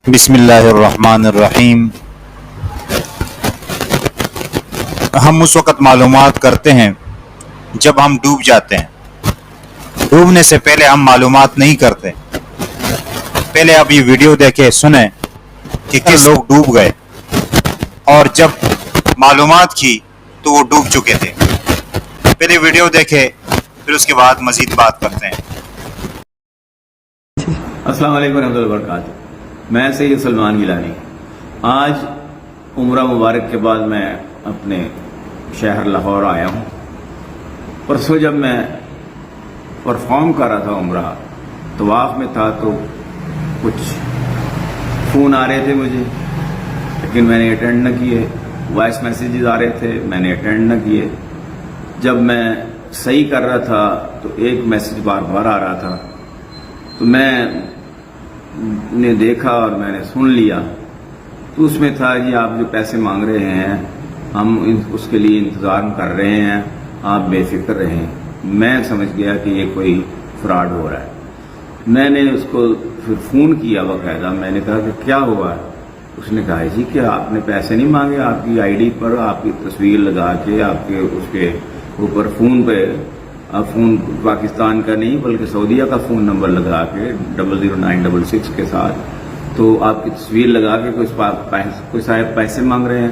بسم اللہ الرحمن الرحیم۔ ہم اس وقت معلومات کرتے ہیں جب ہم ڈوب جاتے ہیں۔ ڈوبنے سے پہلے ہم معلومات نہیں کرتے۔ پہلے آپ یہ ویڈیو دیکھیں، سنیں کہ کس لوگ ڈوب گئے، اور جب معلومات کی تو وہ ڈوب چکے تھے۔ پہلے ویڈیو دیکھیں، پھر اس کے بعد مزید بات کرتے ہیں۔ السلام علیکم ورحمۃ اللہ وبرکاتہ۔ میں سید سلمان گیلانی۔ آج عمرہ مبارک کے بعد میں اپنے شہر لاہور آیا ہوں۔ پرسوں جب میں پرفارم کر رہا تھا عمرہ، طواف میں تھا، تو کچھ فون آ رہے تھے مجھے، لیکن میں نے اٹینڈ نہ کیے۔ وائس میسیجز آ رہے تھے، میں نے اٹینڈ نہ کیے۔ جب میں صحیح کر رہا تھا تو ایک میسیج بار بار آ رہا تھا، تو میں نے دیکھا اور میں نے سن لیا۔ تو اس میں تھا جی آپ جو پیسے مانگ رہے ہیں ہم اس کے لیے انتظار کر رہے ہیں، آپ بے فکر رہیں۔ میں سمجھ گیا کہ یہ کوئی فراڈ ہو رہا ہے۔ میں نے اس کو پھر فون کیا باقاعدہ، میں نے کہا کہ کیا ہوا ہے؟ اس نے کہا جی کہ آپ نے پیسے نہیں مانگے، آپ کی آئی ڈی پر آپ کی تصویر لگا کے آپ کے اس کے اوپر فون پہ، فون پاکستان کا نہیں بلکہ سعودیہ کا فون نمبر لگا کے 00966 کے ساتھ، تو آپ کی تصویر لگا کے کوئی صاحب پیسے مانگ رہے ہیں،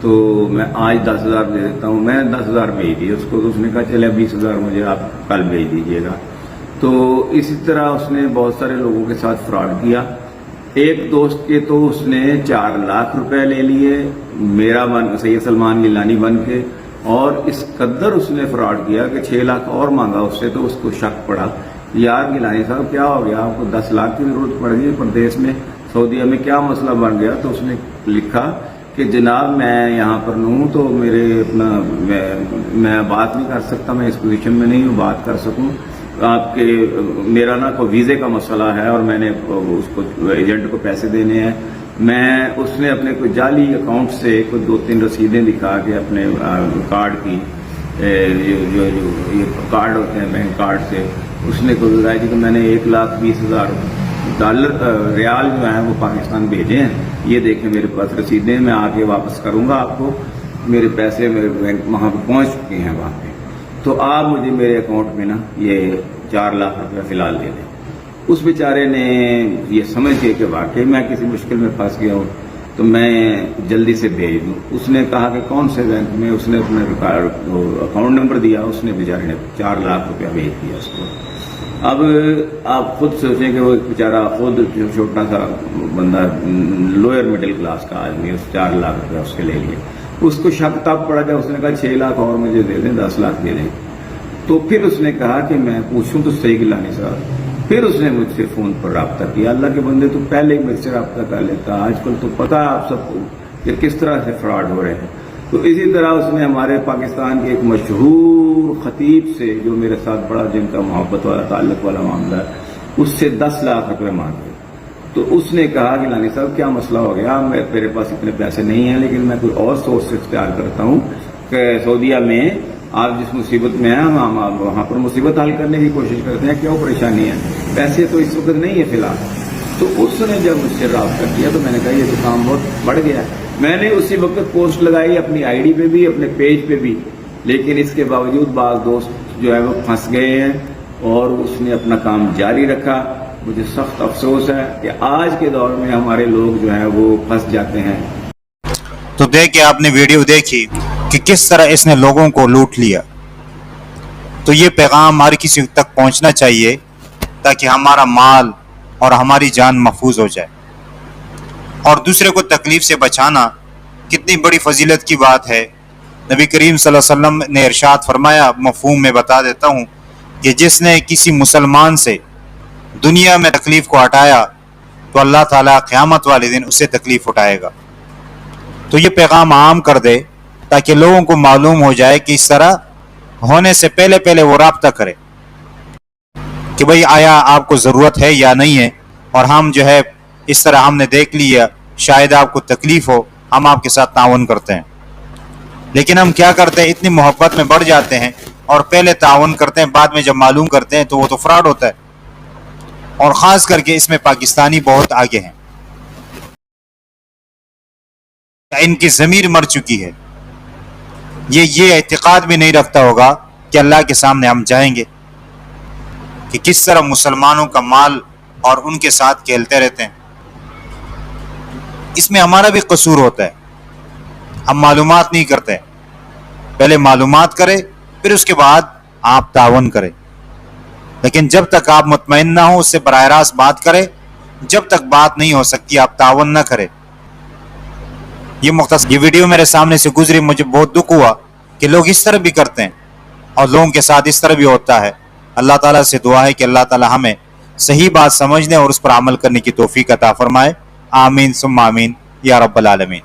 تو میں آج 10,000 دے دیتا ہوں۔ میں 10,000 بھیج دیے اس کو، تو اس نے کہا چلے 20,000 مجھے آپ کل بھیج دیجیے گا۔ تو اسی طرح اس نے بہت سارے لوگوں کے ساتھ فراڈ کیا۔ ایک دوست کے تو اس نے 4 لاکھ روپے لے لیے میرا سید سلمان گیلانی بن کے، اور اس قدر اس نے فراڈ کیا کہ 6 لاکھ اور مانگا اس سے۔ تو اس کو شک پڑا، یار گیلانی صاحب کیا ہو گیا، آپ کو 10 لاکھ کی ضرورت پڑ گئی پردیس میں، سعودیہ میں کیا مسئلہ بن گیا؟ تو اس نے لکھا کہ جناب میں یہاں پر ہوں، تو میں بات نہیں کر سکتا، میں اس پوزیشن میں نہیں ہوں بات کر سکوں آپ کے، میرا نا کوئی ویزے کا مسئلہ ہے، اور میں نے اس کو ایجنٹ کو پیسے دینے ہیں۔ اس نے اپنے کوئی جعلی اکاؤنٹ سے کوئی 2-3 رسیدیں دکھا کے اپنے کارڈ کی، جو یہ کارڈ ہوتے ہیں بینک کارڈ سے، اس نے کوئی بتایا کہ میں نے 1,20,000 ریال جو ہیں وہ پاکستان بھیجے ہیں، یہ دیکھیں میرے پاس رسیدیں، میں آ کے واپس کروں گا آپ کو، میرے پیسے میرے بینک وہاں پہ پہنچ چکے ہیں وہاں پہ، تو آپ مجھے میرے اکاؤنٹ میں نا یہ 4 لاکھ روپے فی الحال دے دیں۔ اس بیچارے نے یہ سمجھ کے کہ واقعی میں کسی مشکل میں پھنس گیا ہوں، تو میں جلدی سے بھیج دوں۔ اس نے کہا کہ کون سے بینک میں، اس نے اپنا اکاؤنٹ نمبر دیا، اس نے بیچارے نے 4 لاکھ روپیہ بھیج دیا اس کو۔ اب آپ خود سوچیں کہ وہ بیچارہ خود جو چھوٹا سا بندہ، لوئر مڈل کلاس کا آدمی، اس 4 لاکھ روپیہ اس کے لے لیے۔ اس کو شک تب پڑا جب اس نے کہا 6 لاکھ اور مجھے دے دیں، 10 لاکھ دے دیں۔ تو پھر اس نے کہا کہ میں پوچھوں تو صحیح گیلانی صاحب۔ پھر اس نے مجھ سے فون پر رابطہ کیا۔ اللہ کے بندے تو پہلے ہی مجھ سے رابطہ کر لیتا، آج کل تو پتہ ہے آپ سب کو کہ کس طرح سے فراڈ ہو رہے ہیں۔ تو اسی طرح اس نے ہمارے پاکستان کے ایک مشہور خطیب سے، جو میرے ساتھ بڑا جن کا محبت والا تعلق والا معاملہ ہے، اس سے 10 لاکھ روپے مانگے۔ تو اس نے کہا کہ گیلانی صاحب کیا مسئلہ ہو گیا، میرے پاس اتنے پیسے نہیں ہیں، لیکن میں کوئی اور سورس اختیار کرتا ہوں کہ سعودیہ میں آپ جس مصیبت میں ہیں ہم وہاں پر مصیبت حل کرنے کی کوشش کرتے ہیں، کیوں پریشانی ہے، پیسے تو اس وقت نہیں ہے فی الحال۔ تو اس نے جب مجھ سے رابطہ کیا تو میں نے کہا یہ تو کام بہت بڑھ گیا ہے۔ میں نے اسی وقت پوسٹ لگائی اپنی آئی ڈی پہ بھی، اپنے پیج پہ بھی، لیکن اس کے باوجود بعض دوست جو ہے وہ پھنس گئے ہیں، اور اس نے اپنا کام جاری رکھا۔ مجھے سخت افسوس ہے کہ آج کے دور میں ہمارے لوگ جو ہیں وہ پھنس جاتے ہیں۔ تو دیکھیں، آپ نے ویڈیو دیکھی کہ کس طرح اس نے لوگوں کو لوٹ لیا۔ تو یہ پیغام ہر کسی تک پہنچنا چاہیے تاکہ ہمارا مال اور ہماری جان محفوظ ہو جائے، اور دوسرے کو تکلیف سے بچانا کتنی بڑی فضیلت کی بات ہے۔ نبی کریم صلی اللہ علیہ وسلم نے ارشاد فرمایا، مفہوم میں بتا دیتا ہوں، کہ جس نے کسی مسلمان سے دنیا میں تکلیف کو ہٹایا تو اللہ تعالیٰ قیامت والے دن اس سے تکلیف اٹھائے گا۔ تو یہ پیغام عام کر دے تاکہ لوگوں کو معلوم ہو جائے کہ اس طرح ہونے سے پہلے وہ رابطہ کرے کہ بھئی آیا آپ کو ضرورت ہے یا نہیں ہے، اور ہم جو ہے اس طرح ہم نے دیکھ لیا، شاید آپ کو تکلیف ہو، ہم آپ کے ساتھ تعاون کرتے ہیں۔ لیکن ہم کیا کرتے ہیں، اتنی محبت میں بڑھ جاتے ہیں اور پہلے تعاون کرتے ہیں, بعد میں جب معلوم کرتے ہیں تو وہ تو فراڈ ہوتا ہے. اور خاص کر کے اس میں پاکستانی بہت آگے ہیں, ان کی ضمیر مر چکی ہے. یہ اعتقاد بھی نہیں رکھتا ہوگا کہ اللہ کے سامنے ہم جائیں گے, کہ کس طرح مسلمانوں کا مال اور ان کے ساتھ کھیلتے رہتے ہیں. اس میں ہمارا بھی قصور ہوتا ہے, ہم معلومات نہیں کرتے. پہلے معلومات کرے, پھر اس کے بعد آپ تعاون کریں. لیکن جب تک آپ مطمئن نہ ہو اس سے براہ راست بات کرے, جب تک بات نہیں ہو سکتی آپ تعاون نہ کرے. یہ مختصر یہ ویڈیو میرے سامنے سے گزری, مجھے بہت دکھ ہوا کہ لوگ اس طرح بھی کرتے ہیں اور لوگوں کے ساتھ اس طرح بھی ہوتا ہے. اللہ تعالیٰ سے دعا ہے کہ اللہ تعالیٰ ہمیں صحیح بات سمجھنے اور اس پر عمل کرنے کی توفیق عطا فرمائے. آمین ثم آمین یا رب العالمین.